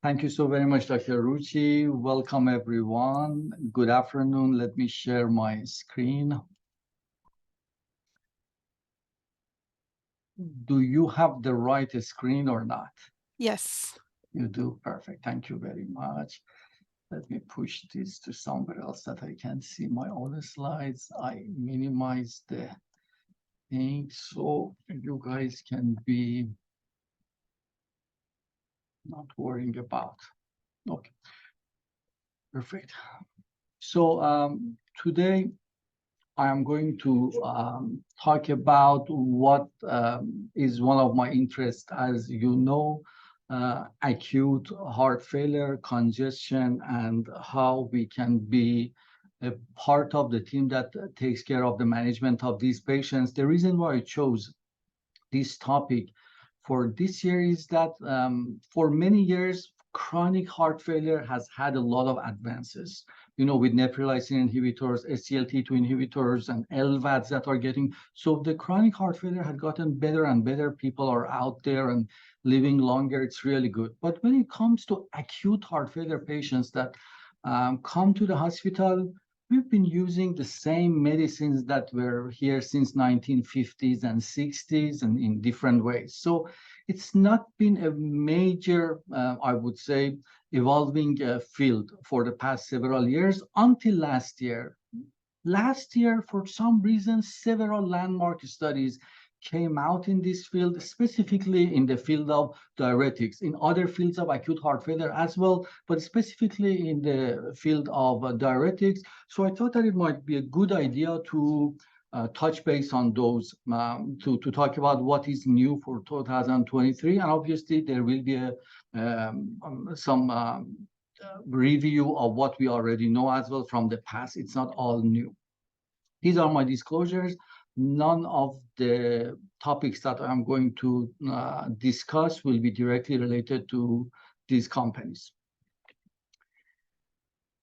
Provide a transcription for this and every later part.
Thank you so very much, Dr. Ruchi. Welcome, everyone. Good afternoon. Let me share my screen. Do you have the right screen or not? Yes. You do? Perfect. Thank you very much. Let me push this to somewhere else that I can see my own slides. I minimize the thing so you guys can be not worrying about. Okay, perfect. So today I am going to talk about what is one of my interests, as you know, acute heart failure, congestion, and how we can be a part of the team that takes care of the management of these patients. The reason why I chose this topic for this year is that for many years, chronic heart failure has had a lot of advances. You know, with neprilysin inhibitors, SGLT2 inhibitors, and LVADs that are getting, so the chronic heart failure had gotten better and better. People are out there and living longer. It's really good. But when it comes to acute heart failure patients that come to the hospital, we've been using the same medicines that were here since 1950s and 60s and in different ways. So it's not been a major, I would say, evolving field for the past several years until last year. Last year, for some reason, several landmark studies came out in this field, specifically in the field of diuretics, in other fields of acute heart failure as well, but specifically in the field of diuretics. So I thought that it might be a good idea to touch base on those, to talk about what is new for 2023. And obviously, there will be some review of what we already know as well from the past. It's not all new. These are my disclosures. None of the topics that I'm going to discuss will be directly related to these companies.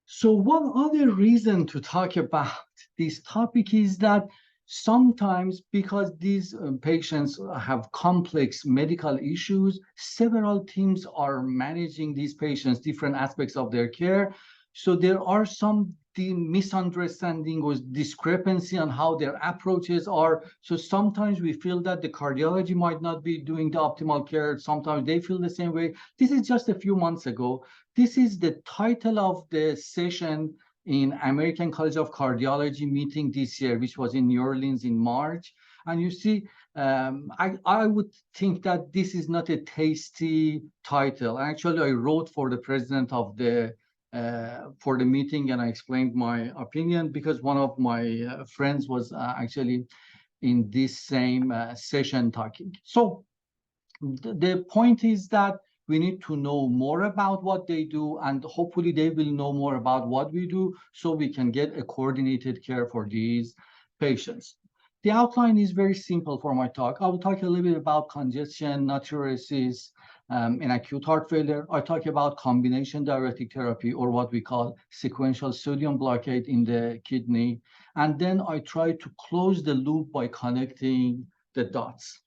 So one other reason to talk about this topic is that sometimes, because these patients have complex medical issues, several teams are managing these patients, different aspects of their care. So there are some misunderstanding or discrepancy on how their approaches are. So sometimes we feel that the cardiology might not be doing the optimal care. Sometimes they feel the same way. This is just a few months ago. This is the title of the session in American College of Cardiology meeting this year, which was in New Orleans in March. And you see, I would think that this is not a tasty title. Actually, I wrote for the president of the for the meeting, and I explained my opinion because one of my friends was actually in this same session talking. So the point is that we need to know more about what they do, and hopefully they will know more about what we do so we can get a coordinated care for these patients. The outline is very simple for my talk. I will talk a little bit about congestion, natriuresis, in acute heart failure. I talk about combination diuretic therapy, or what we call sequential sodium blockade in the kidney. And then I try to close the loop by connecting the dots.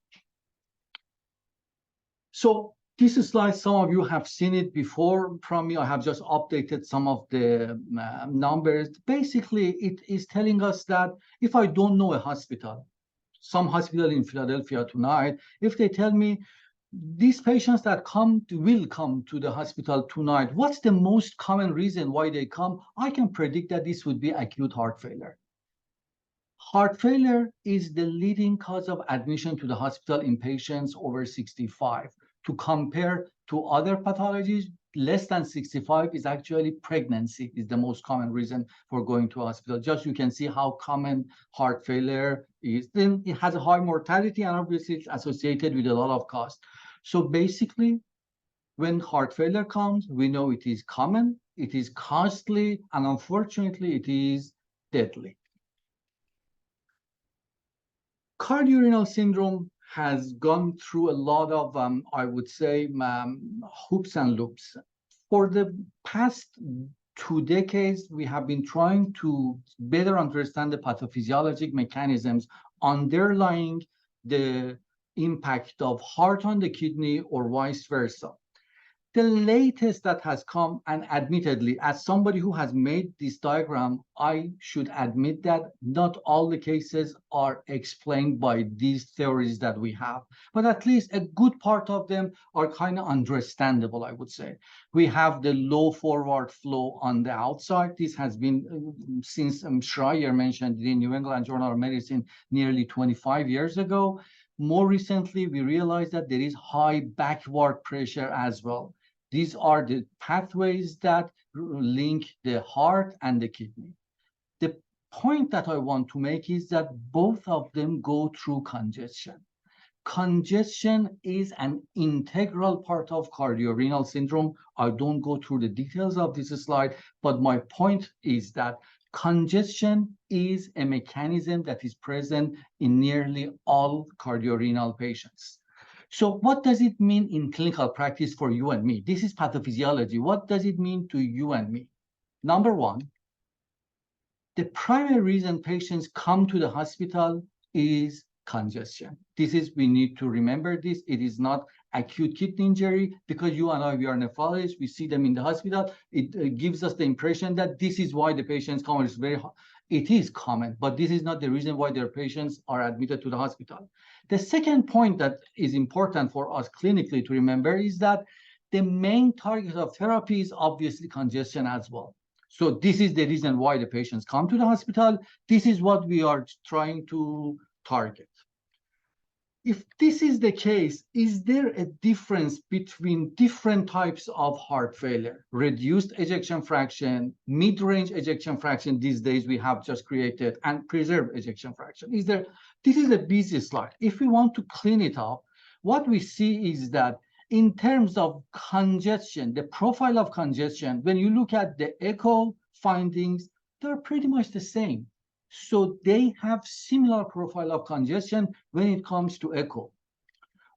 So this slide, some of you have seen it before from me. I have just updated some of the numbers. Basically, it is telling us that if I don't know a hospital, some hospital in Philadelphia tonight, if they tell me these patients that will come to the hospital tonight, what's the most common reason why they come? I can predict that this would be acute heart failure. Heart failure is the leading cause of admission to the hospital in patients over 65. To compare to other pathologies, less than 65 is actually pregnancy is the most common reason for going to a hospital. Just you can see how common heart failure is. Then it has a high mortality, and obviously it's associated with a lot of cost. So basically, when heart failure comes, we know it is common, it is costly, and unfortunately, it is deadly. Cardiorenal syndrome has gone through a lot of, I would say, hoops and loops. For the past 2 decades, we have been trying to better understand the pathophysiologic mechanisms underlying the impact of heart on the kidney or vice versa. The latest that has come, and admittedly, as somebody who has made this diagram, I should admit that not all the cases are explained by these theories that we have, but at least a good part of them are kind of understandable, I would say. We have the low forward flow on the outside. This has been since Schreier mentioned in the New England Journal of Medicine nearly 25 years ago. More recently, we realized that there is high backward pressure as well. These are the pathways that link the heart and the kidney. The point that I want to make is that both of them go through congestion. Congestion is an integral part of cardiorenal syndrome. I don't go through the details of this slide, but my point is that congestion is a mechanism that is present in nearly all cardiorenal patients. So what does it mean in clinical practice for you and me? This is pathophysiology. What does it mean to you and me? Number one, the primary reason patients come to the hospital is congestion. We need to remember this. It is not acute kidney injury, because you and I, we are nephrologists, we see them in the hospital. It gives us the impression that this is why the patients come. It is common, but this is not the reason why their patients are admitted to the hospital. The second point that is important for us clinically to remember is that the main target of therapy is obviously congestion as well. So this is the reason why the patients come to the hospital. This is what we are trying to target. If this is the case, is there a difference between different types of heart failure? Reduced ejection fraction, mid-range ejection fraction, these days we have just created, and preserved ejection fraction. This is a busy slide. If we want to clean it up, what we see is that in terms of congestion, the profile of congestion, when you look at the echo findings, they're pretty much the same. So they have similar profile of congestion when it comes to echo.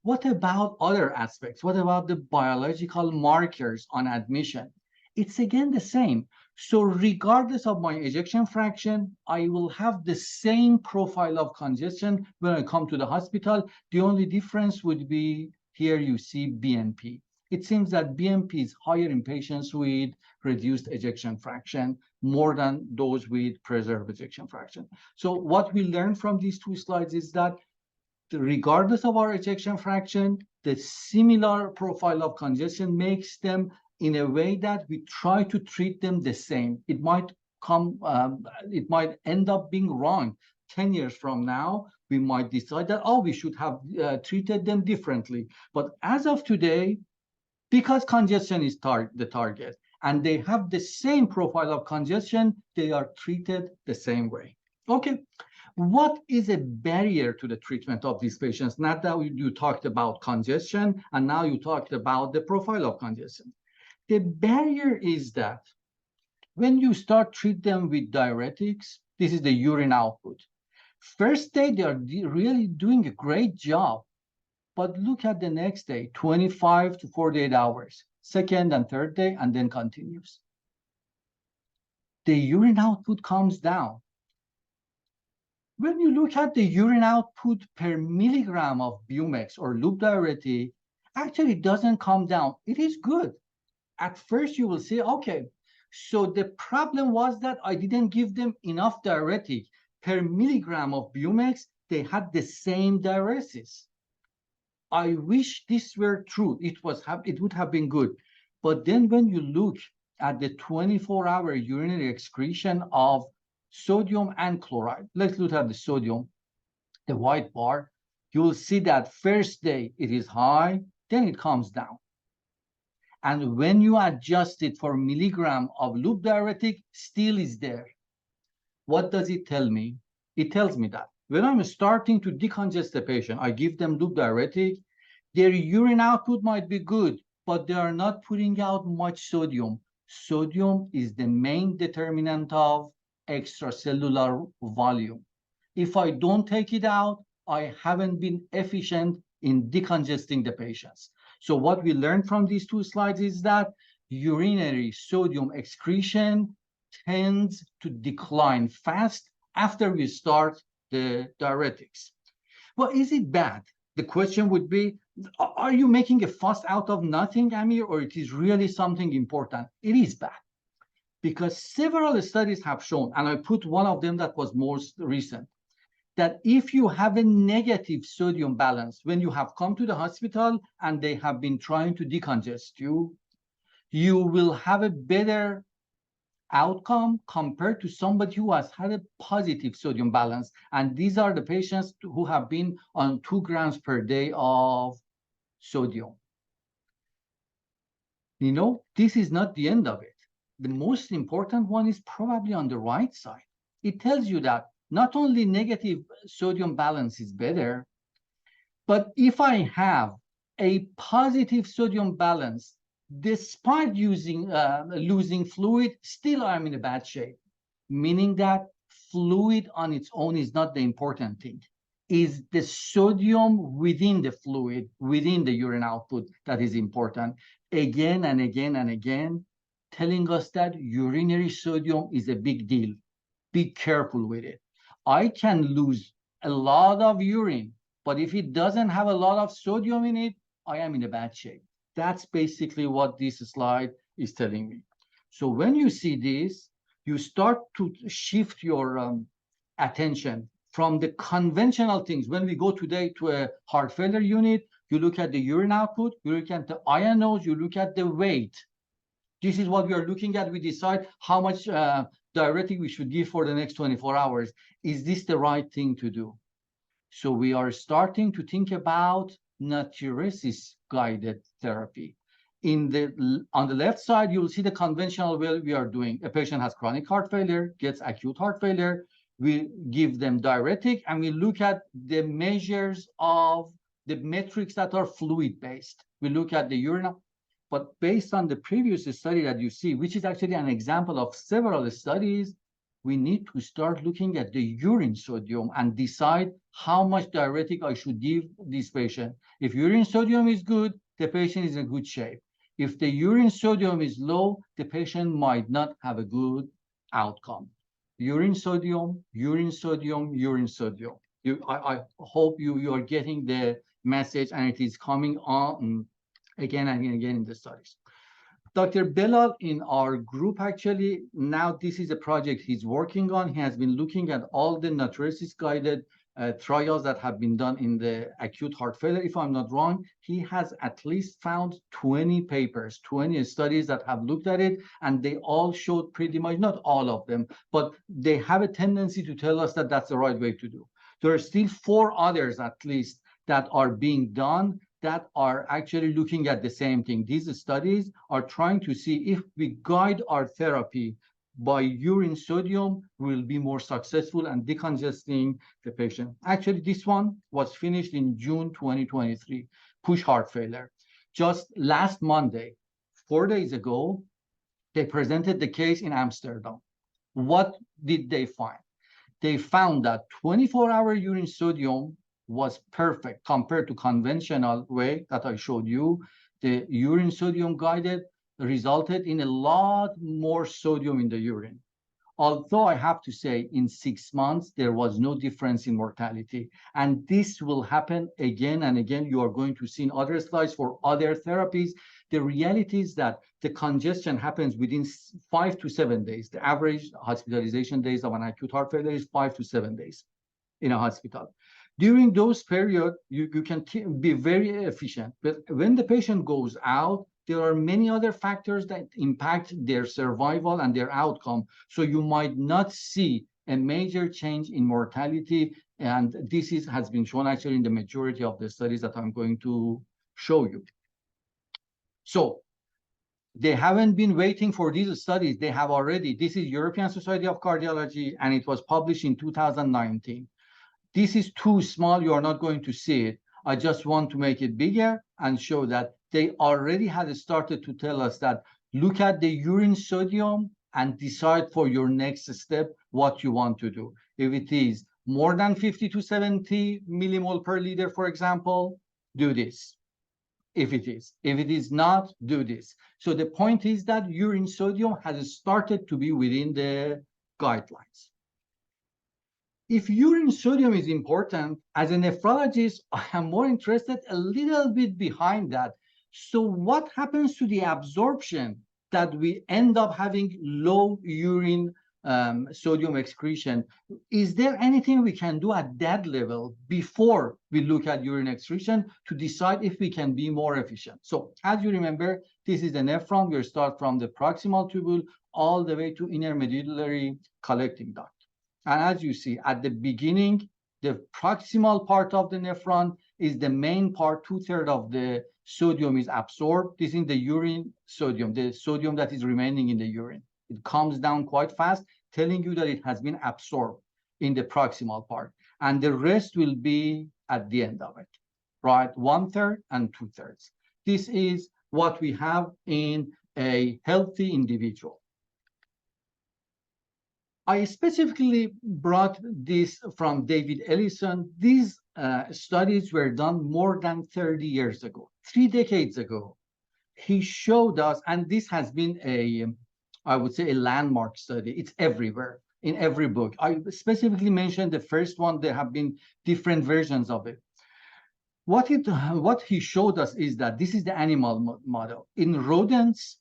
What about other aspects? What about the biological markers on admission? It's again the same. So regardless of my ejection fraction, I will have the same profile of congestion when I come to the hospital. The only difference would be here you see BNP. It seems that BNP is higher in patients with reduced ejection fraction, more than those with preserved ejection fraction. So what we learned from these two slides is that regardless of our ejection fraction, the similar profile of congestion makes them in a way that we try to treat them the same. It might end up being wrong. 10 years from now, we might decide that, we should have treated them differently. But as of today, because congestion is the target, and they have the same profile of congestion, they are treated the same way. Okay, what is a barrier to the treatment of these patients? Not that you talked about congestion, and now you talked about the profile of congestion. The barrier is that when you start treat them with diuretics, this is the urine output. First day, they are really doing a great job. But look at the next day, 25 to 48 hours, second and third day, and then continues. The urine output comes down. When you look at the urine output per milligram of Bumex or loop diuretic, actually it doesn't come down. It is good. At first you will say, okay, so the problem was that I didn't give them enough diuretic. Per milligram of Bumex, they had the same diuresis. I wish this were true. It would have been good. But then when you look at the 24-hour urinary excretion of sodium and chloride, let's look at the sodium, the white bar, you will see that first day it is high, then it comes down. And when you adjust it for milligram of loop diuretic, still is there. What does it tell me? It tells me that when I'm starting to decongest the patient, I give them loop diuretic, their urine output might be good, but they are not putting out much sodium. Sodium is the main determinant of extracellular volume. If I don't take it out, I haven't been efficient in decongesting the patients. So what we learned from these two slides is that urinary sodium excretion tends to decline fast after we start the diuretics. Well, is it bad? The question would be, Are you making a fuss out of nothing, Amir, or it is really something important? It is bad because several studies have shown, and I put one of them that was most recent, that if you have a negative sodium balance, when you have come to the hospital and they have been trying to decongest you, you will have a better outcome compared to somebody who has had a positive sodium balance. And these are the patients who have been on 2 grams per day of sodium. You know, this is not the end of it. The most important one is probably on the right side. It tells you that not only negative sodium balance is better, but if I have a positive sodium balance, despite losing fluid, still I'm in a bad shape, meaning that fluid on its own is not the important thing. Is the sodium within the fluid, within the urine output, that is important. Again and again and again, telling us that urinary sodium is a big deal. Be careful with it. I can lose a lot of urine, but if it doesn't have a lot of sodium in it, I am in a bad shape. That's basically what this slide is telling me. So when you see this, you start to shift your attention from the conventional things. When we go today to a heart failure unit, you look at the urine output, you look at the ionos, you look at the weight. This is what we are looking at. We decide how much diuretic we should give for the next 24 hours. Is this the right thing to do? So we are starting to think about natriuresis-guided therapy. On the left side, you will see the conventional way we are doing. A patient has chronic heart failure, gets acute heart failure. We give them diuretic, and we look at the measures of the metrics that are fluid-based. We look at the urine. But based on the previous study that you see, which is actually an example of several studies, we need to start looking at the urine sodium and decide how much diuretic I should give this patient. If urine sodium is good, the patient is in good shape. If the urine sodium is low, the patient might not have a good outcome. Urine sodium, urine sodium, urine sodium. I hope you are getting the message, and it is coming on again and again in the studies. Dr. Belal in our group, actually, now this is a project he's working on. He has been looking at all the natriuresis-guided trials that have been done in the acute heart failure. If I'm not wrong, he has at least found 20 papers, 20 studies that have looked at it, and they all showed pretty much, not all of them, but they have a tendency to tell us that that's the right way to do. There are still 4 others, at least, that are being done that are actually looking at the same thing. These studies are trying to see if we guide our therapy by urine sodium, we'll be more successful and decongesting the patient. Actually, this one was finished in June 2023, push heart failure. Just last Monday, 4 days ago, they presented the case in Amsterdam. What did they find? They found that 24-hour urine sodium was perfect compared to conventional way that I showed you. The urine sodium guided resulted in a lot more sodium in the urine. Although I have to say, in 6 months, there was no difference in mortality. And this will happen again and again. You are going to see in other slides for other therapies. The reality is that the congestion happens within 5 to 7 days. The average hospitalization days of an acute heart failure is 5 to 7 days in a hospital. During those periods, you can be very efficient. But when the patient goes out, there are many other factors that impact their survival and their outcome. So you might not see a major change in mortality. And this has been shown actually in the majority of the studies that I'm going to show you. So they haven't been waiting for these studies. They have already. This is European Society of Cardiology, and it was published in 2019. This is too small, you are not going to see it. I just want to make it bigger and show that they already had started to tell us that look at the urine sodium and decide for your next step what you want to do. If it is more than 50 to 70 millimole per liter, for example, do this. If it is not, do this. So the point is that urine sodium has started to be within the guidelines. If urine sodium is important, as a nephrologist, I am more interested a little bit behind that. So what happens to the absorption that we end up having low urine sodium excretion? Is there anything we can do at that level before we look at urine excretion to decide if we can be more efficient? So as you remember, this is the nephron. We start from the proximal tubule all the way to inner medullary collecting duct. And as you see at the beginning, the proximal part of the nephron is the main part. 2/3 of the sodium is absorbed. This is the urine sodium, the sodium that is remaining in the urine. It comes down quite fast, telling you that it has been absorbed in the proximal part. And the rest will be at the end of it, right? 1/3 and 2/3. This is what we have in a healthy individual. I specifically brought this from David Ellison. These studies were done more than 30 years ago, 3 decades ago. He showed us, and this has been I would say, a landmark study. It's everywhere, in every book. I specifically mentioned the first one. There have been different versions of it. What he showed us is that this is the animal model. In rodents,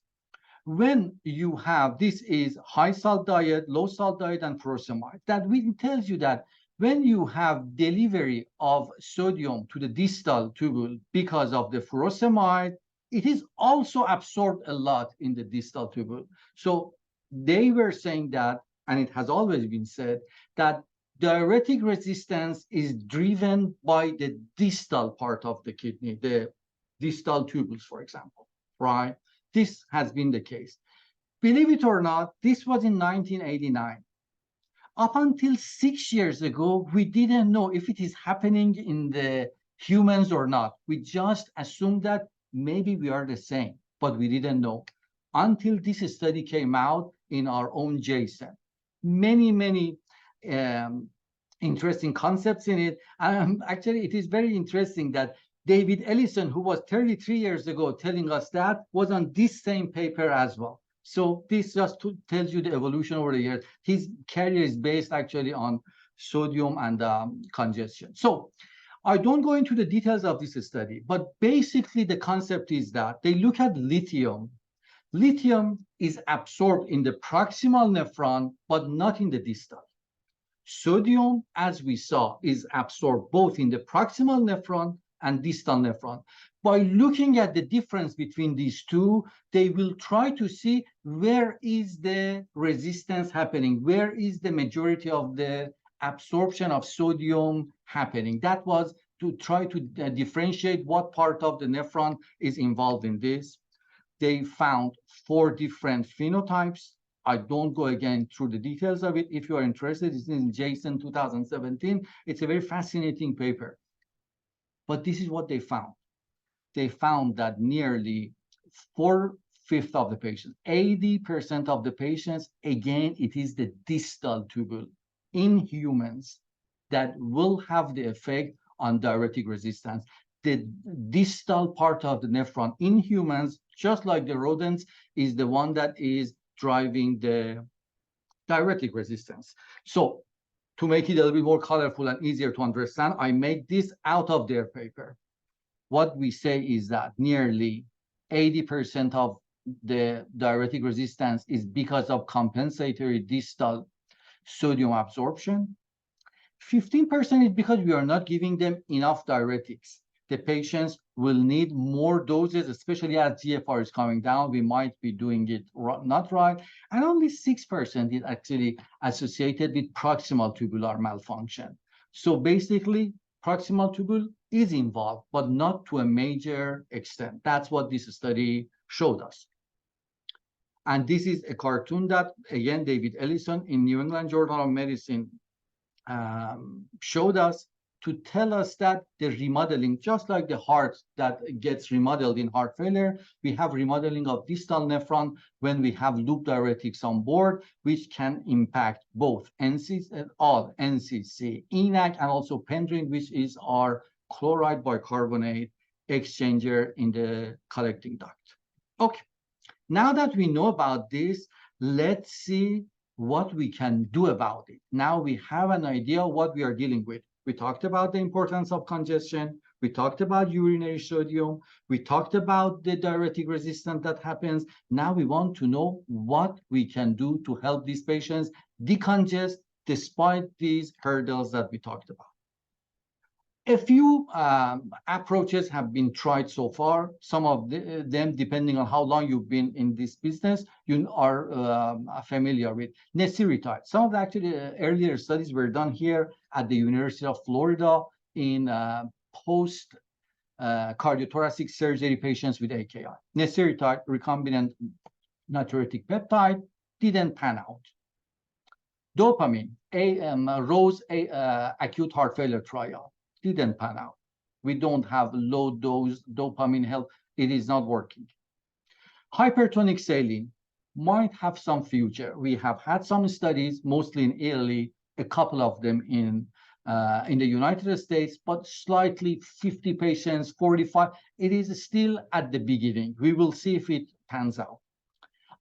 when you have, this is high salt diet, low salt diet, and furosemide, that tells you that when you have delivery of sodium to the distal tubule because of the furosemide, it is also absorbed a lot in the distal tubule. So they were saying that, and it has always been said, that diuretic resistance is driven by the distal part of the kidney, the distal tubules, for example, right? This has been the case. Believe it or not, this was in 1989. Up until 6 years ago, we didn't know if it is happening in the humans or not. We just assumed that maybe we are the same, but we didn't know until this study came out in our own JSON. Many interesting concepts in it. Actually, it is very interesting that David Ellison, who was 33 years ago telling us that, was on this same paper as well. So this just tells you the evolution over the years. His career is based actually on sodium and congestion. So I don't go into the details of this study, but basically the concept is that they look at lithium. Lithium is absorbed in the proximal nephron, but not in the distal. Sodium, as we saw, is absorbed both in the proximal nephron and distal nephron. By looking at the difference between these two, they will try to see where is the resistance happening, where is the majority of the absorption of sodium happening. That was to try to differentiate what part of the nephron is involved in this. They found 4 different phenotypes. I don't go again through the details of it. If you are interested, it's in JSON 2017. It's a very fascinating paper. But this is what they found. They found that nearly 4/5 of the patients, 80% of the patients, again, it is the distal tubule in humans that will have the effect on diuretic resistance. The distal part of the nephron in humans, just like the rodents, is the one that is driving the diuretic resistance. So to make it a little bit more colorful and easier to understand, I made this out of their paper. What we say is that nearly 80% of the diuretic resistance is because of compensatory distal sodium absorption. 15% is because we are not giving them enough diuretics. The patients will need more doses, especially as GFR is coming down. We might be doing it not right. And only 6% is actually associated with proximal tubular malfunction. So basically, proximal tubule is involved, but not to a major extent. That's what this study showed us. And this is a cartoon that, again, David Ellison in New England Journal of Medicine showed us to tell us that the remodeling, just like the heart that gets remodeled in heart failure, we have remodeling of distal nephron when we have loop diuretics on board, which can impact both NCC, ENaC, and also pendrin, which is our chloride bicarbonate exchanger in the collecting duct. Okay, now that we know about this, let's see what we can do about it. Now we have an idea what we are dealing with. We talked about the importance of congestion. We talked about urinary sodium. We talked about the diuretic resistance that happens. Now we want to know what we can do to help these patients decongest despite these hurdles that we talked about. A few approaches have been tried so far. Some of them, depending on how long you've been in this business, you are familiar with. Neseritide. Some of the actually earlier studies were done here at the University of Florida in post cardiothoracic surgery patients with AKI. Neseritide, recombinant natriuretic peptide, didn't pan out. Dopamine, Rose acute heart failure trial, didn't pan out. We don't have low dose dopamine help. It is not working. Hypertonic saline might have some future. We have had some studies, mostly in Italy, a couple of them in the United States, but slightly 50 patients, 45. It is still at the beginning. We will see if it pans out.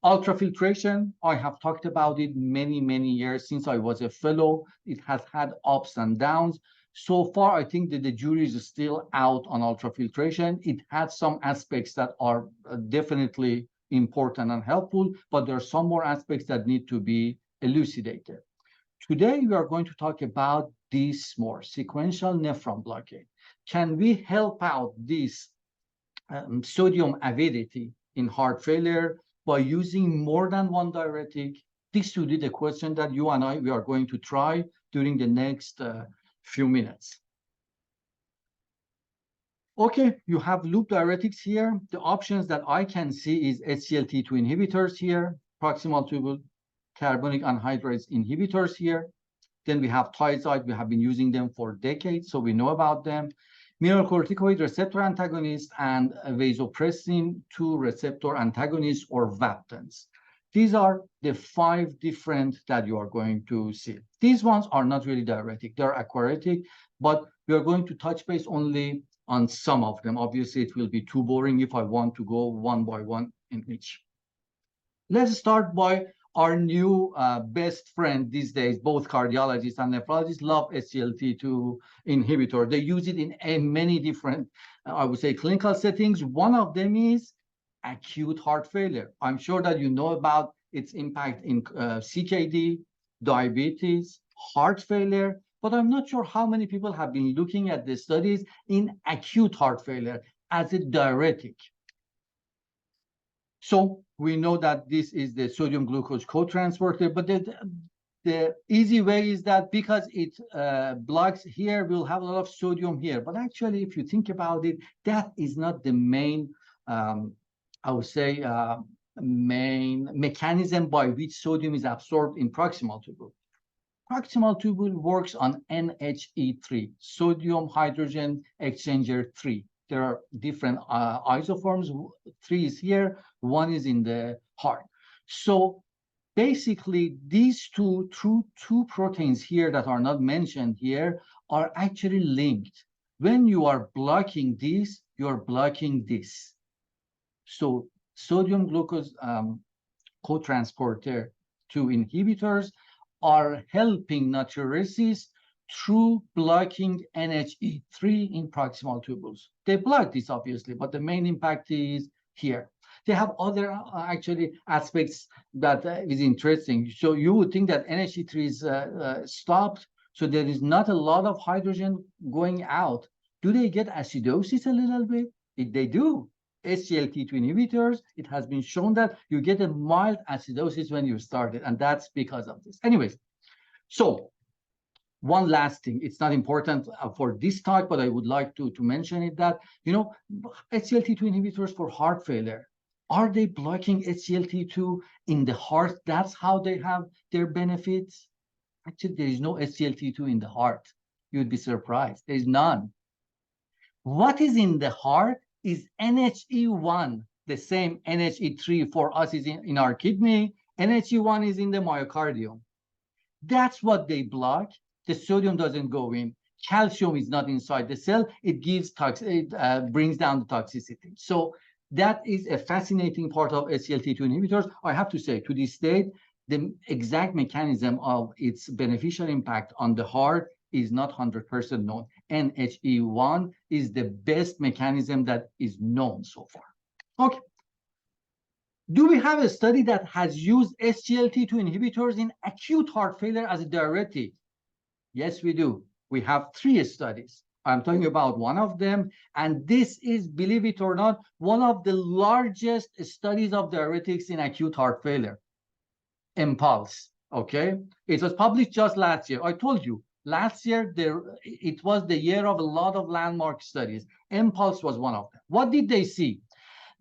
Ultrafiltration, I have talked about it many, many years since I was a fellow. It has had ups and downs. So far, I think that the jury is still out on ultrafiltration. It has some aspects that are definitely important and helpful, but there are some more aspects that need to be elucidated. Today, we are going to talk about this more, sequential nephron blockade. Can we help out this sodium avidity in heart failure by using more than one diuretic? This will be the question that you and I, we are going to try during the next few minutes. Okay, you have loop diuretics here. The options that I can see is SGLT2 inhibitors here, proximal tubule carbonic anhydrase inhibitors here. Then we have thiazide. We have been using them for decades, so we know about them. Mineralocorticoid receptor antagonists and vasopressin 2 receptor antagonists or VAPTANs. These are the 5 different that you are going to see. These ones are not really diuretic. They're aquaretic, but we are going to touch base only on some of them. Obviously, it will be too boring if I want to go one by one in each. Let's start by our new best friend these days. Both cardiologists and nephrologists love SGLT2 inhibitor. They use it in many different, I would say, clinical settings. One of them is acute heart failure. I'm sure that you know about its impact in CKD, diabetes, heart failure, but I'm not sure how many people have been looking at the studies in acute heart failure as a diuretic. So we know that this is the sodium glucose cotransporter, but the easy way is that because it blocks here, we'll have a lot of sodium here. But actually, if you think about it, that is not the main, I would say, main mechanism by which sodium is absorbed in proximal tubule. Proximal tubule works on NHE3, sodium hydrogen exchanger 3. There are different isoforms. 3 is here, 1 is in the heart. So basically, these two proteins here that are not mentioned here are actually linked. When you are blocking this, you're blocking this. So sodium glucose cotransporter 2 inhibitors are helping natriuresis through blocking NHE3 in proximal tubules. They block this, obviously, but the main impact is here. They have other actually aspects that is interesting. So you would think that NHE3 is stopped, so there is not a lot of hydrogen going out. Do they get acidosis a little bit? They do. SGLT2 inhibitors, it has been shown that you get a mild acidosis when you start it, and that's because of this. Anyways, so one last thing, it's not important for this talk, but I would like to mention it that, you know, SGLT2 inhibitors for heart failure, are they blocking SGLT2 in the heart? That's how they have their benefits? Actually, there is no SGLT2 in the heart. You'd be surprised. There is none. What is in the heart is NHE1, the same NHE3 for us is in our kidney. NHE1 is in the myocardium. That's what they block. The sodium doesn't go in. Calcium is not inside the cell. It gives brings down the toxicity. So that is a fascinating part of SGLT2 inhibitors. I have to say, to this date, the exact mechanism of its beneficial impact on the heart is not 100% known. NHE1 is the best mechanism that is known so far. Okay. Do we have a study that has used SGLT2 inhibitors in acute heart failure as a diuretic? Yes, we do. We have 3 studies. I'm talking about one of them, and this is, believe it or not, one of the largest studies of diuretics in acute heart failure. Impulse, okay? It was published just last year. I told you, last year, it was the year of a lot of landmark studies. Impulse was one of them. What did they see?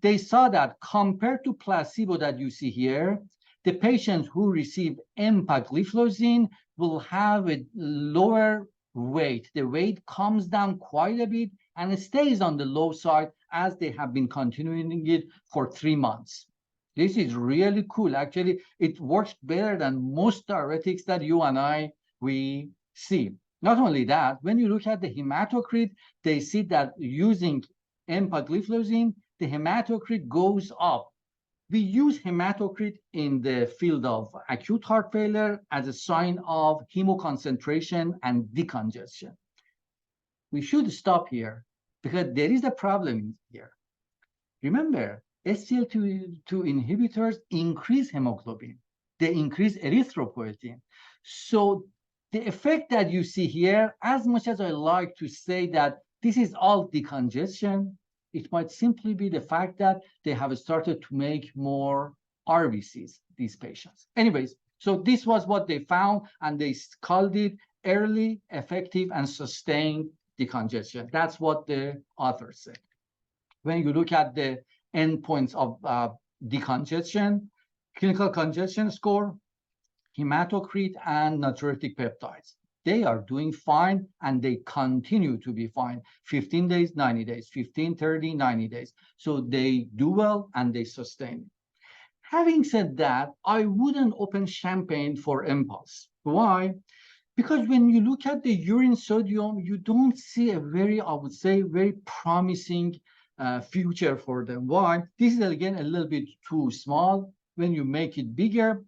They saw that compared to placebo that you see here, the patients who receive empagliflozin will have a lower weight. The weight comes down quite a bit and it stays on the low side as they have been continuing it for 3 months. This is really cool. Actually, it works better than most diuretics that you and we see. Not only that, when you look at the hematocrit, they see that using empagliflozin, the hematocrit goes up. We use hematocrit in the field of acute heart failure as a sign of hemoconcentration and decongestion. We should stop here because there is a problem here. Remember, SGLT2 inhibitors increase hemoglobin. They increase erythropoietin. So the effect that you see here, as much as I like to say that this is all decongestion, it might simply be the fact that they have started to make more RBCs, these patients. Anyways, so this was what they found, and they called it early, effective, and sustained decongestion. That's what the authors say. When you look at the endpoints of decongestion, clinical congestion score, hematocrit, and natriuretic peptides, they are doing fine, and they continue to be fine. 15 days, 90 days, 15, 30, 90 days. So they do well, and they sustain it. Having said that, I wouldn't open champagne for Impulse. Why? Because when you look at the urine sodium, you don't see a very, I would say, very promising future for them. Why? This is, again, a little bit too small. When you make it bigger,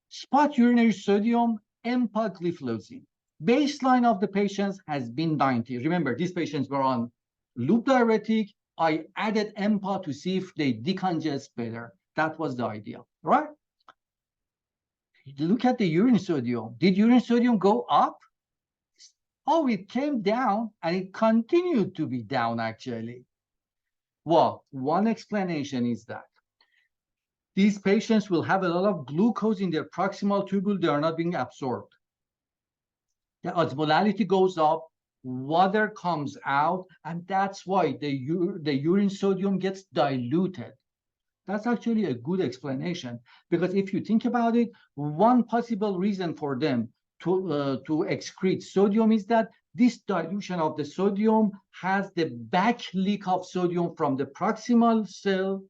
spot urinary sodium, empagliflozin. Baseline of the patients has been 90. Remember, these patients were on loop diuretic. I added EMPA to see if they decongest better. That was the idea, right? Look at the urine sodium. Did urine sodium go up? Oh, it came down, and it continued to be down, actually. Well, one explanation is that these patients will have a lot of glucose in their proximal tubule. They are not being absorbed. The osmolality goes up, water comes out, and that's why the urine sodium gets diluted. That's actually a good explanation, because if you think about it, one possible reason for them to excrete sodium is that this dilution of the sodium has the back leak of sodium from the proximal cell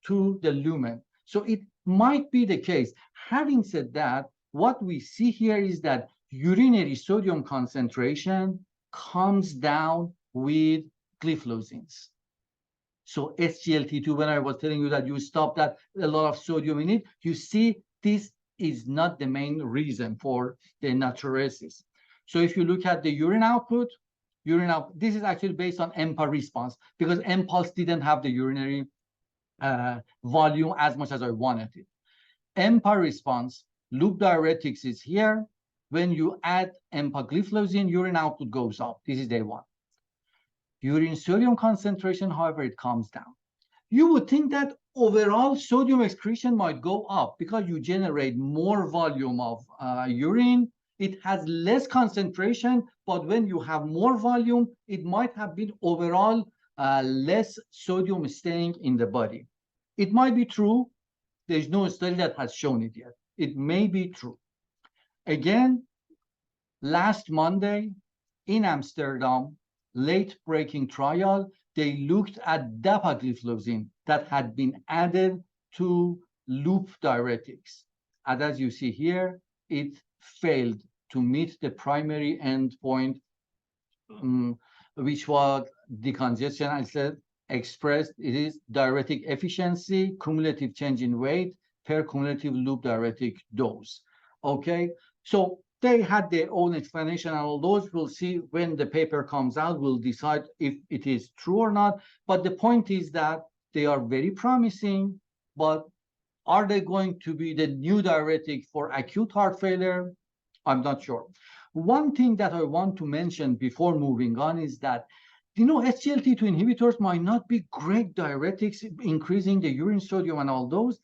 to the lumen. So it might be the case. Having said that, what we see here is that urinary sodium concentration comes down with gliflozins. So SGLT2, when I was telling you that you stop that, a lot of sodium in it, you see this is not the main reason for the natriuresis. So if you look at the urine output, this is actually based on EMPA response, because Impulse didn't have the urinary volume as much as I wanted it. EMPA response, loop diuretics is here. When you add empagliflozin, urine output goes up. This is day one. Urine sodium concentration, however, it comes down. You would think that overall sodium excretion might go up because you generate more volume of urine. It has less concentration, but when you have more volume, it might have been overall less sodium staying in the body. It might be true. There's no study that has shown it yet. It may be true. Again, last Monday in Amsterdam, late-breaking trial, they looked at dapagliflozin that had been added to loop diuretics. And as you see here, it failed to meet the primary endpoint, which was decongestion. I said expressed, it is diuretic efficiency, cumulative change in weight, per cumulative loop diuretic dose. Okay, so they had their own explanation, and all those we'll see when the paper comes out. We'll decide if it is true or not. But the point is that they are very promising, but are they going to be the new diuretic for acute heart failure? I'm not sure. One thing that I want to mention before moving on is that, SGLT2 inhibitors might not be great diuretics, increasing the urine sodium and all those,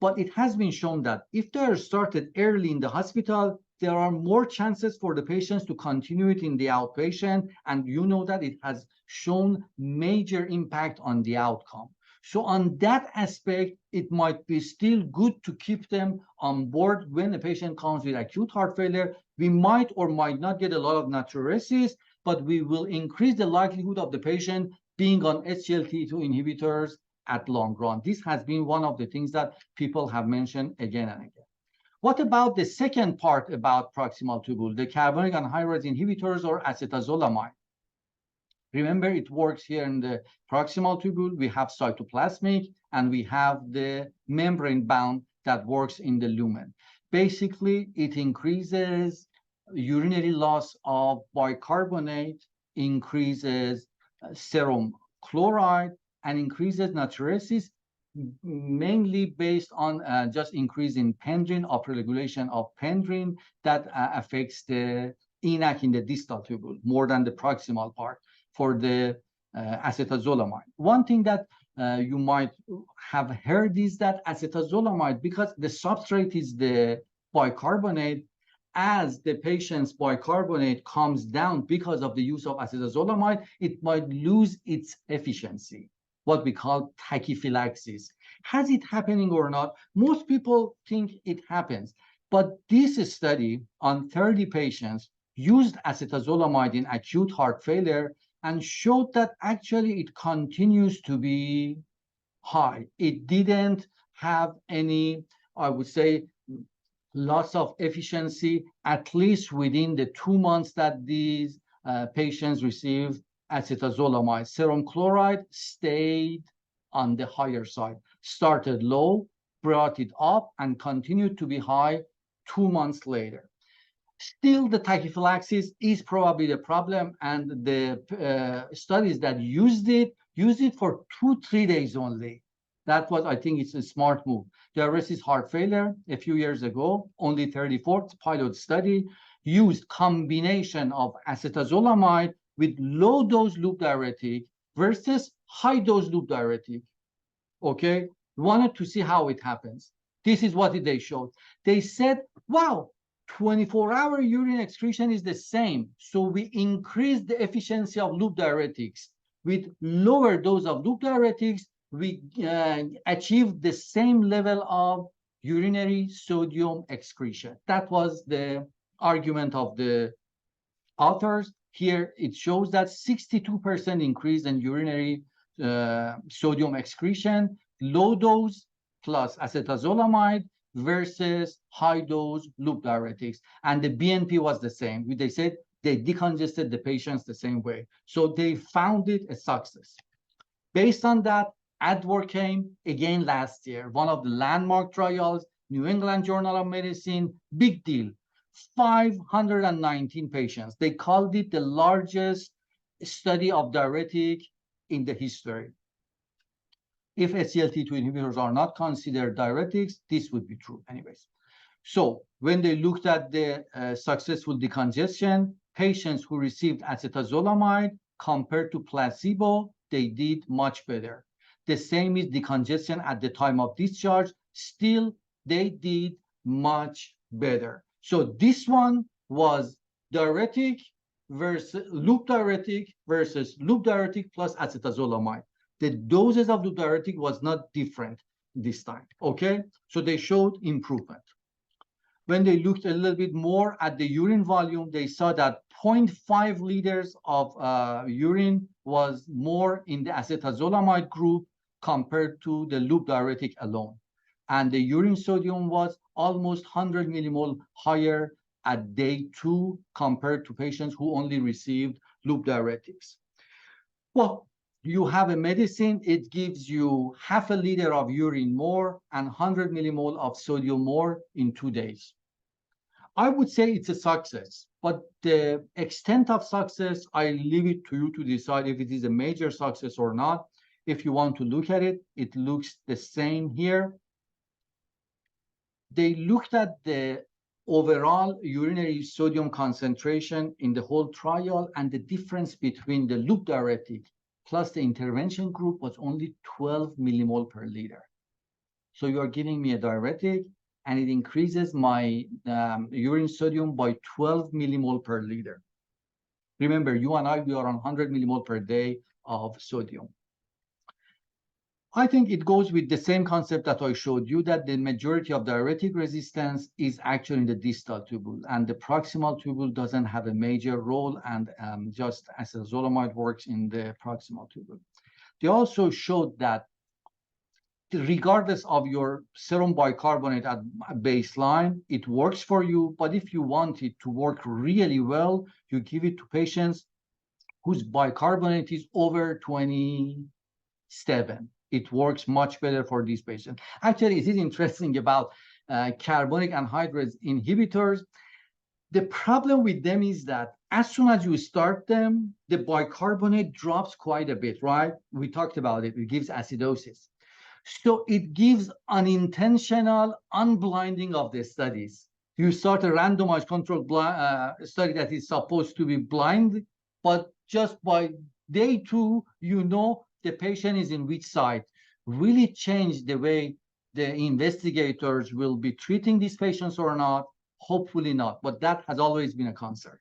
but it has been shown that if they are started early in the hospital, there are more chances for the patients to continue it in the outpatient, and that it has shown major impact on the outcome. So on that aspect, it might be still good to keep them on board when a patient comes with acute heart failure. We might or might not get a lot of natriuresis, but we will increase the likelihood of the patient being on SGLT2 inhibitors at long run. This has been one of the things that people have mentioned again and again. What about the second part about proximal tubule, the carbonic anhydrase inhibitors or acetazolamide? Remember, it works here in the proximal tubule. We have cytoplasmic, and we have the membrane bound that works in the lumen. Basically, it increases urinary loss of bicarbonate, increases serum chloride, and increases natriuresis, mainly based on just increase in pendrin, upregulation of pendrin that affects the ENaC in the distal tubule more than the proximal part for the acetazolamide. One thing that you might have heard is that acetazolamide, because the substrate is the bicarbonate, as the patient's bicarbonate comes down because of the use of acetazolamide, it might lose its efficiency, what we call tachyphylaxis. Has it happening or not? Most people think it happens, but this study on 30 patients used acetazolamide in acute heart failure and showed that actually it continues to be high. It didn't have any, I would say, loss of efficiency, at least within the 2 months that these patients received acetazolamide. Serum chloride stayed on the higher side, started low, brought it up, and continued to be high 2 months later. Still, the tachyphylaxis is probably the problem, and the studies that used it for 2-3 days only. That was, I think, it's a smart move. The rest is heart failure. A few years ago, only 34th pilot study used combination of acetazolamide with low-dose loop diuretic versus high-dose loop diuretic. Okay, wanted to see how it happens. This is what they showed. They said, wow, 24-hour urine excretion is the same. So we increased the efficiency of loop diuretics. With lower dose of loop diuretics, we achieved the same level of urinary sodium excretion. That was the argument of the authors. Here it shows that 62% increase in urinary sodium excretion, low dose plus acetazolamide versus high dose loop diuretics. And the BNP was the same. They said they decongested the patients the same way. So they found it a success. Based on that, ADWOR came again last year, one of the landmark trials, New England Journal of Medicine, big deal. 519 patients. They called it the largest study of diuretic in the history. If SGLT2 inhibitors are not considered diuretics, this would be true anyways. So when they looked at the successful decongestion, patients who received acetazolamide compared to placebo, they did much better. The same is decongestion at the time of discharge. Still, they did much better. So this one was diuretic versus loop diuretic plus acetazolamide. The doses of loop diuretic was not different this time, okay? So they showed improvement. When they looked a little bit more at the urine volume, they saw that 0.5 liters of urine was more in the acetazolamide group compared to the loop diuretic alone. And the urine sodium was almost 100 millimole higher at day 2 compared to patients who only received loop diuretics. Well, You have a medicine, it gives you half a liter of urine more and 100 millimole of sodium more in 2 days. I would say it's a success, but the extent of success, I leave it to you to decide if it is a major success or not. If you want to look at it, it looks the same here. They looked at the overall urinary sodium concentration in the whole trial, and the difference between the loop diuretic plus the intervention group was only 12 millimole per liter. So you are giving me a diuretic, and it increases my urine sodium by 12 millimole per liter. Remember, you and I, we are on 100 millimole per day of sodium. I think it goes with the same concept that I showed you, that the majority of diuretic resistance is actually in the distal tubule, and the proximal tubule doesn't have a major role, and just acetazolamide works in the proximal tubule. They also showed that regardless of your serum bicarbonate at baseline, it works for you, but if you want it to work really well, you give it to patients whose bicarbonate is over 27. It works much better for these patients. Actually, it is interesting about carbonic anhydrase inhibitors. The problem with them is that as soon as you start them, the bicarbonate drops quite a bit, right? We talked about it. It gives acidosis. So it gives unintentional unblinding of the studies. You start a randomized controlled study that is supposed to be blind, but just by day 2, you know the patient is in which side. Really change the way the investigators will be treating these patients or not. Hopefully not, but that has always been a concern.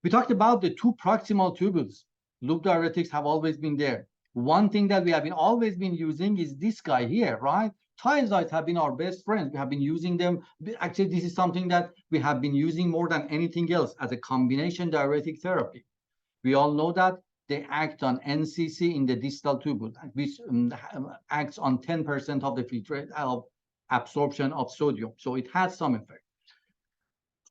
We talked about the 2 proximal tubules. Loop diuretics have always been there. One thing that we have always been using is this guy here, right? Thiazides have been our best friends. We have been using them. Actually, this is something that we have been using more than anything else as a combination diuretic therapy. We all know that they act on NCC in the distal tubule, which acts on 10% of the filtrate of absorption of sodium. So it has some effect.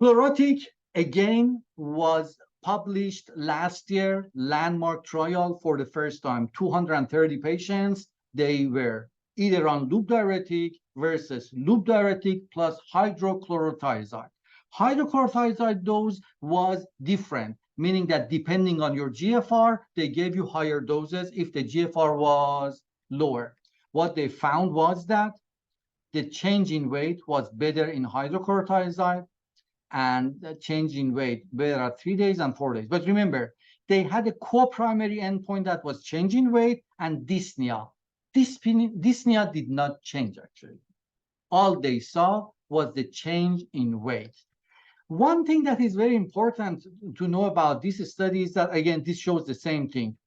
Fluorotic, again, was published last year, landmark trial for the first time, 230 patients. They were either on loop diuretic versus loop diuretic plus hydrochlorothiazide. Hydrochlorothiazide dose was different, meaning that depending on your GFR, they gave you higher doses if the GFR was lower. What they found was that the change in weight was better in hydrochlorothiazide, and the change in weight better at 3 days and 4 days. But remember, they had a co-primary endpoint that was change in weight and dyspnea. Dyspnea did not change, actually. All they saw was the change in weight. One thing that is very important to know about this study is that, again, this shows the same thing.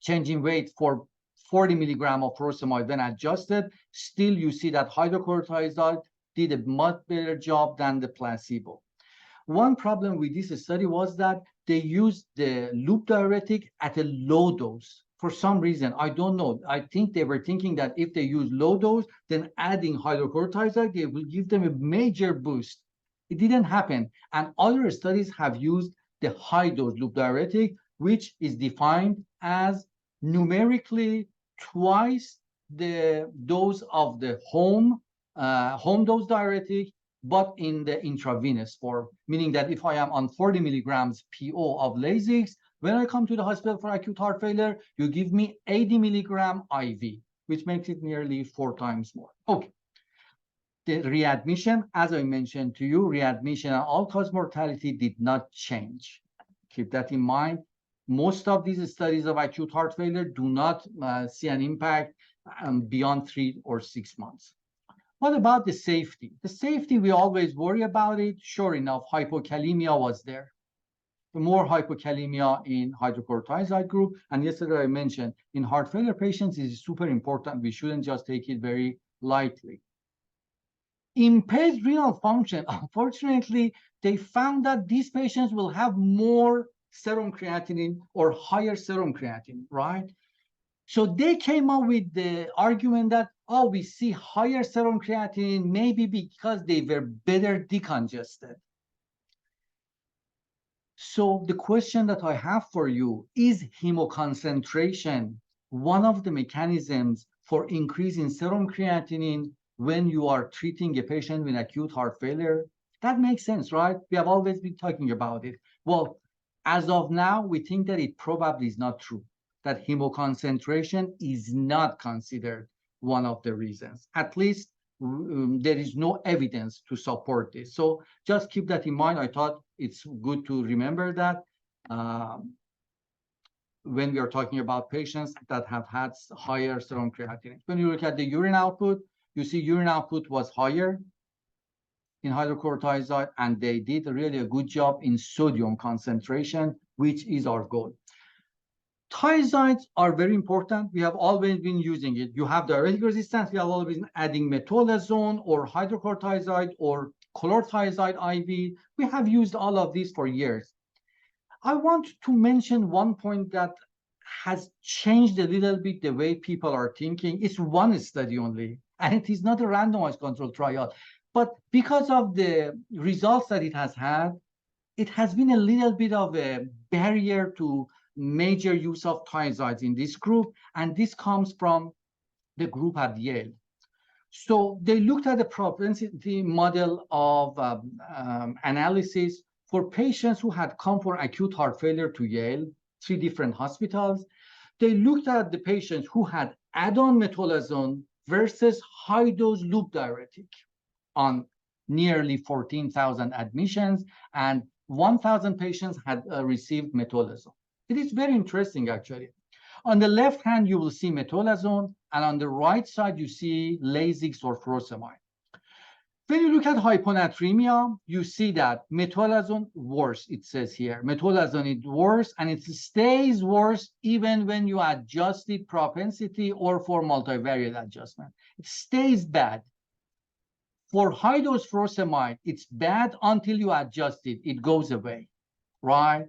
Change in weight for 40 milligram of furosemide when adjusted, still you see that hydrochlorothiazide did a much better job than the placebo. One problem with this study was that they used the loop diuretic at a low dose. For some reason, I don't know. I think they were thinking that if they use low dose, then adding hydrochlorothiazide, they will give them a major boost. It didn't happen. And other studies have used the high dose loop diuretic, which is defined as numerically twice the dose of the home dose diuretic, but in the intravenous form, meaning that if I am on 40 milligrams PO of Lasix, when I come to the hospital for acute heart failure, you give me 80 milligram IV, which makes it nearly 4 times more. Okay. The readmission, as I mentioned to you, readmission and all-cause mortality did not change. Keep that in mind. Most of these studies of acute heart failure do not see an impact beyond 3 or 6 months. What about the safety? The safety, we always worry about it. Sure enough, hypokalemia was there. More hypokalemia in hydrochlorothiazide group. And yesterday I mentioned in heart failure patients is super important. We shouldn't just take it very lightly. Impaired renal function, unfortunately, they found that these patients will have more serum creatinine or higher serum creatinine, right? So they came up with the argument that, oh, we see higher serum creatinine maybe because they were better decongested. So the question that I have for you is hemoconcentration one of the mechanisms for increasing serum creatinine when you are treating a patient with acute heart failure? That makes sense, right? We have always been talking about it. Well, as of now, we think that it probably is not true, that hemoconcentration is not considered one of the reasons. At least there is no evidence to support this. So just keep that in mind. I thought it's good to remember that when we are talking about patients that have had higher serum creatinine. When you look at the urine output, you see urine output was higher in hydrochlorothiazide, and they did really a good job in sodium concentration, which is our goal. Thiazides are very important. We have always been using it. You have diuretic resistance. We have always been adding metolazone or hydrochlorothiazide or chlorothiazide IV. We have used all of these for years. I want to mention one point that has changed a little bit the way people are thinking. It's one study only, and it is not a randomized controlled trial. But because of the results that it has been a little bit of a barrier to major use of thiazides in this group, and this comes from the group at Yale. So they looked at the propensity model of analysis for patients who had come for acute heart failure to Yale, 3 different hospitals. They looked at the patients who had add-on metolazone versus high-dose loop diuretic on nearly 14,000 admissions, and 1,000 patients had received metolazone. It is very interesting, actually. On the left hand, you will see metolazone, and on the right side, you see Lasix or furosemide. When you look at hyponatremia, you see that metolazone worse, it says here. Metolazone is worse, and it stays worse even when you adjust it propensity or for multivariate adjustment. It stays bad. For high-dose furosemide, it's bad until you adjust it. It goes away, right?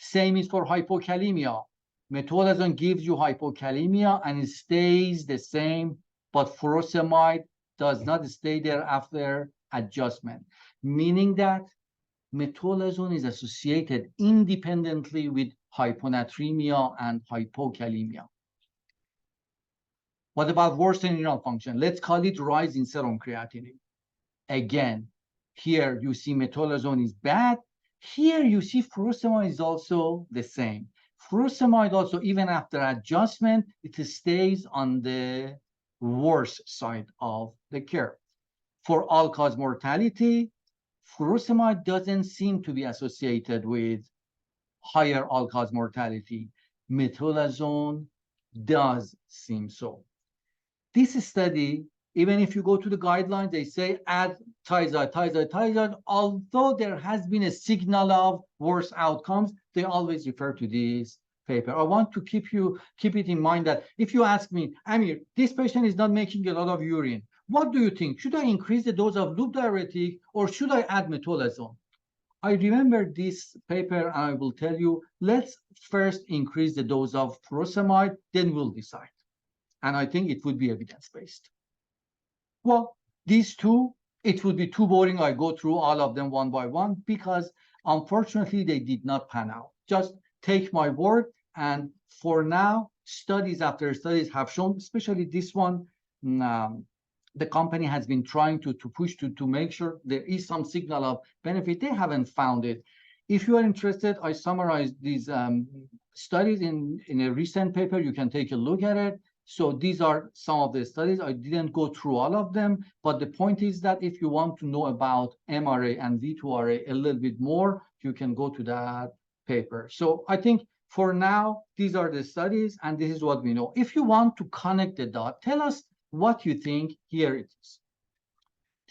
Same is for hypokalemia. Metolazone gives you hypokalemia and it stays the same, but furosemide does not stay there after adjustment, meaning that metolazone is associated independently with hyponatremia and hypokalemia. What about worsening renal function? Let's call it rise in serum creatinine. Again, here you see metolazone is bad. Here you see furosemide is also the same. Furosemide also, even after adjustment, it stays on the worse side of the curve. For all-cause mortality, furosemide doesn't seem to be associated with higher all-cause mortality. Metolazone does seem so. This study, even if you go to the guidelines, they say add thiazide. Although there has been a signal of worse outcomes, they always refer to this paper. I want to keep it in mind that if you ask me, Amir, this patient is not making a lot of urine. What do you think? Should I increase the dose of loop diuretic or should I add metolazone? I remember this paper and I will tell you, let's first increase the dose of furosemide, then we'll decide. And I think it would be evidence-based. Well, these two, it would be too boring. I go through all of them one by one because unfortunately they did not pan out. Just take my word. And for now, studies after studies have shown, especially this one, the company has been trying to push to make sure there is some signal of benefit. They haven't found it. If you are interested, I summarized these studies in a recent paper. You can take a look at it. So these are some of the studies. I didn't go through all of them, but the point is that if you want to know about MRA and V2RA a little bit more, you can go to that paper. So I think for now, these are the studies, and this is what we know. If you want to connect the dot, tell us what you think. Here it is.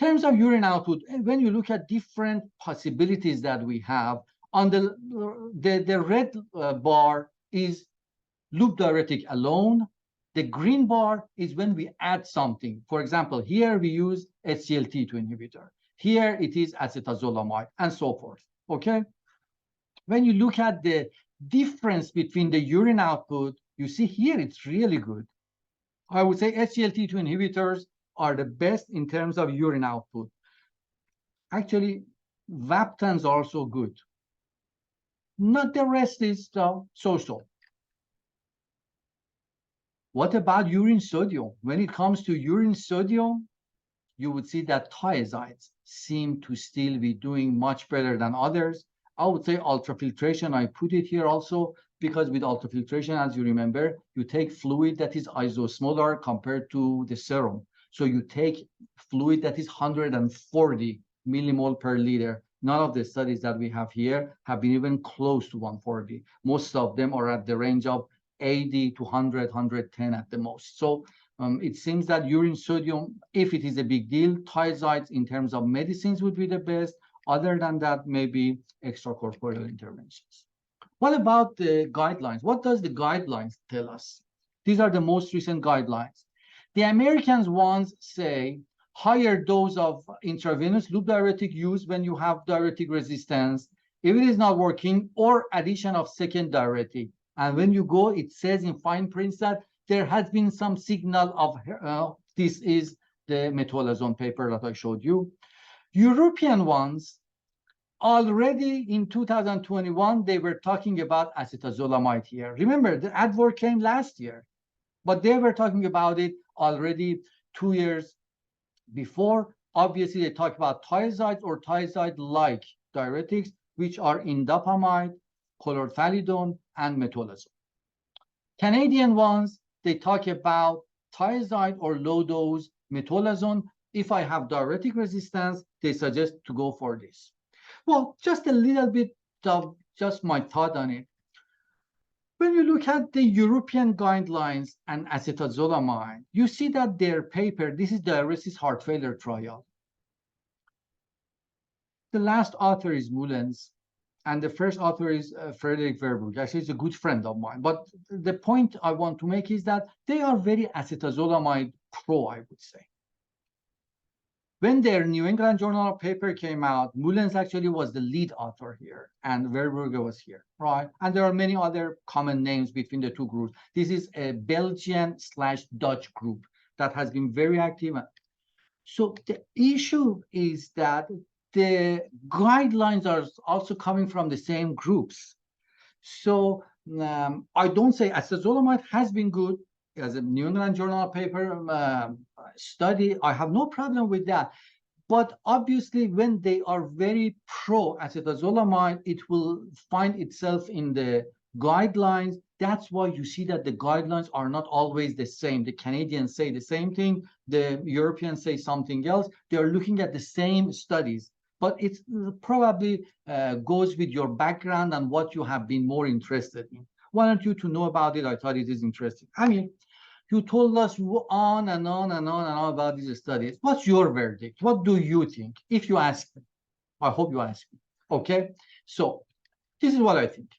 In terms of urine output, when you look at different possibilities that we have, on the red bar is loop diuretic alone. The green bar is when we add something. For example, here we use SGLT2 inhibitor. Here it is acetazolamide, and so forth, okay? When you look at the difference between the urine output, you see here it's really good. I would say SGLT2 inhibitors are the best in terms of urine output. Actually, Vaptans are also good. Not the rest is so-so. What about urine sodium? When it comes to urine sodium, you would see that thiazides seem to still be doing much better than others. I would say ultrafiltration, I put it here also because with ultrafiltration, as you remember, you take fluid that is isosmolar compared to the serum. So you take fluid that is 140 millimole per liter. None of the studies that we have here have been even close to 140. Most of them are at the range of 80 to 100, 110 at the most. So it seems that urine sodium, if it is a big deal, thiazides in terms of medicines would be the best. Other than that, maybe extracorporeal interventions. What about the guidelines? What does the guidelines tell us? These are the most recent guidelines. The Americans ones say higher dose of intravenous loop diuretic use when you have diuretic resistance, if it is not working, or addition of second diuretic. And when you go, it says in fine print that there has been some signal of this is the metolazone paper that I showed you. European ones, already in 2021, they were talking about acetazolamide here. Remember, the advert came last year, but they were talking about it already 2 years before. Obviously, they talk about thiazides or thiazide-like diuretics, which are indapamide, chlorthalidone, and metolazone. Canadian ones, they talk about thiazide or low-dose metolazone. If I have diuretic resistance, they suggest to go for this. Well, just a little bit of just my thought on it. When you look at the European guidelines and acetazolamide, you see that their paper, this is diuresis heart failure trial. The last author is Mullens, and the first author is Frederick Verburg. Actually, he's a good friend of mine. But the point I want to make is that they are very acetazolamide pro, I would say. When their New England Journal paper came out, Mullens actually was the lead author here, and Verburger was here, right? And there are many other common names between the two groups. This is a Belgian/Dutch group that has been very active. So the issue is that the guidelines are also coming from the same groups. So I don't say acetazolamide has been good as a New England Journal paper study. I have no problem with that. But obviously, when they are very pro acetazolamide, it will find itself in the guidelines. That's why you see that the guidelines are not always the same. The Canadians say the same thing. The Europeans say something else. They're looking at the same studies. But it probably goes with your background and what you have been more interested in. Wanted you to know about it. I thought it is interesting. I mean, you told us on and on and on and on about these studies. What's your verdict? What do you think? If you ask me, I hope you ask me. Okay, so this is what I think.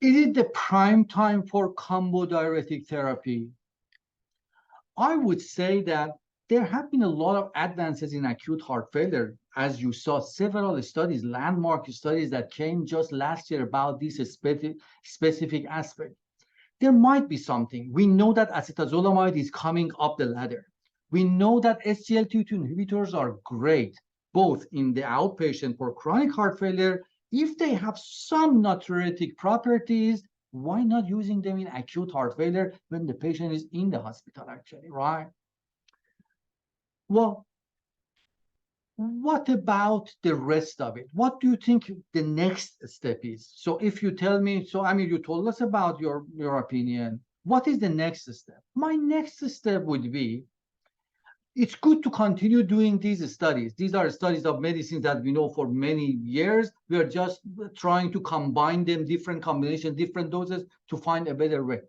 Is it the prime time for combo diuretic therapy? I would say that there have been a lot of advances in acute heart failure. As you saw, several studies, landmark studies that came just last year about this specific aspect. There might be something. We know that acetazolamide is coming up the ladder. We know that SGLT2 inhibitors are great, both in the outpatient for chronic heart failure. If they have some natriuretic properties, why not using them in acute heart failure when the patient is in the hospital, actually, right? Well, what about the rest of it? What do you think the next step is? So if you tell me, so Amir, you told us about your opinion. What is the next step? My next step would be, it's good to continue doing these studies. These are studies of medicines that we know for many years. We are just trying to combine them, different combinations, different doses to find a better way.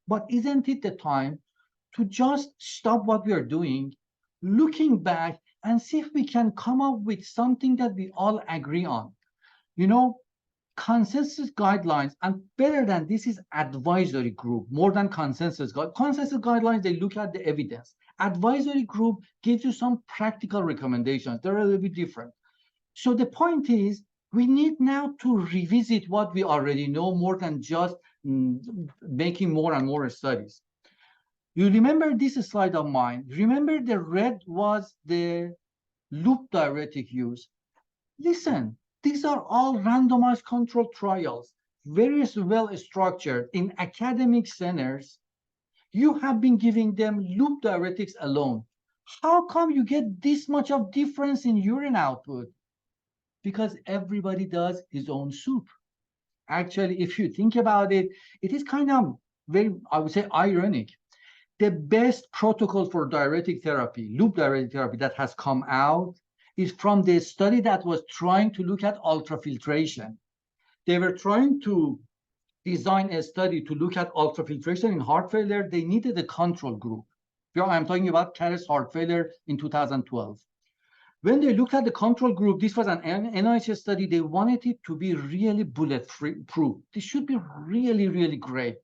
But isn't it the time to just stop what we are doing, looking back, and see if we can come up with something that we all agree on? You know, consensus guidelines, and better than this is advisory group, more than consensus guidelines, they look at the evidence. Advisory group gives you some practical recommendations. They're a little bit different. So the point is, we need now to revisit what we already know more than just making more and more studies. You remember this slide of mine? Remember the red was the loop diuretic use. Listen, These are all randomized controlled trials, very well structured in academic centers. You have been giving them loop diuretics alone. How come you get this much of difference in urine output? Because everybody does his own soup. Actually, if you think about it, it is kind of very, I would say, ironic. The best protocol for diuretic therapy, loop diuretic therapy, that has come out is from the study that was trying to look at ultrafiltration. They were trying to design a study to look at ultrafiltration in heart failure. They needed a control group. I'm talking about CARES heart failure in 2012. When they looked at the control group, this was an NIH study. They wanted it to be really bulletproof. This should be really, really great.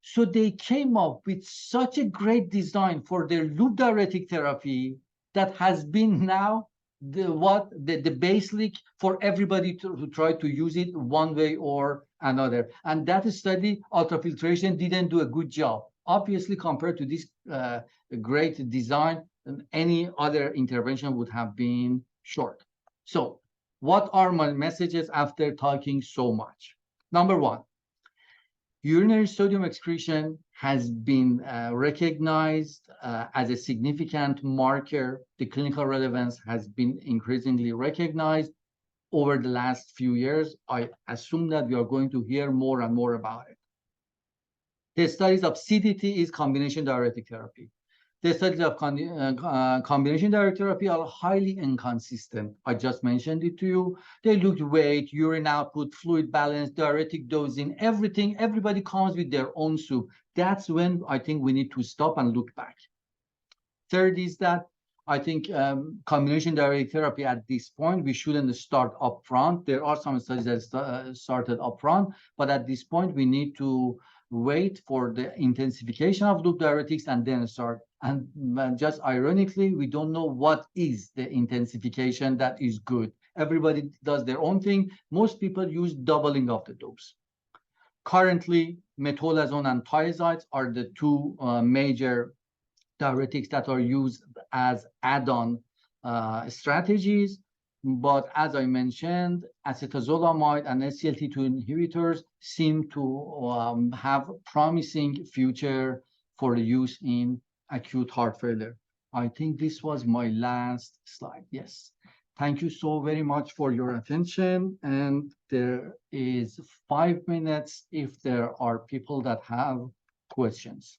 So they came up with such a great design for their loop diuretic therapy that has been now the basic for everybody to try to use it one way or another. And that study, ultrafiltration, didn't do a good job. Obviously, compared to this great design, any other intervention would have been short. So what are my messages after talking so much? Number one, urinary sodium excretion has been recognized as a significant marker. The clinical relevance has been increasingly recognized over the last few years. I assume that we are going to hear more and more about it. The studies of CDT is combination diuretic therapy. The studies of combination diuretic therapy are highly inconsistent. I just mentioned it to you. They looked weight, urine output, fluid balance, diuretic dosing, everything. Everybody comes with their own soup. That's when I think we need to stop and look back. Third is that I think combination diuretic therapy at this point, we shouldn't start up front. There are some studies that started up front, but at this point, we need to wait for the intensification of loop diuretics and then start. And just ironically, we don't know what is the intensification that is good. Everybody does their own thing. Most people use doubling of the dose. Currently, metolazone and thiazides are the two major diuretics that are used as add-on strategies. But as I mentioned, acetazolamide and SGLT2 inhibitors seem to have promising future for use in acute heart failure. I think this was my last slide. Yes. Thank you so very much for your attention. And there is 5 minutes if there are people that have questions.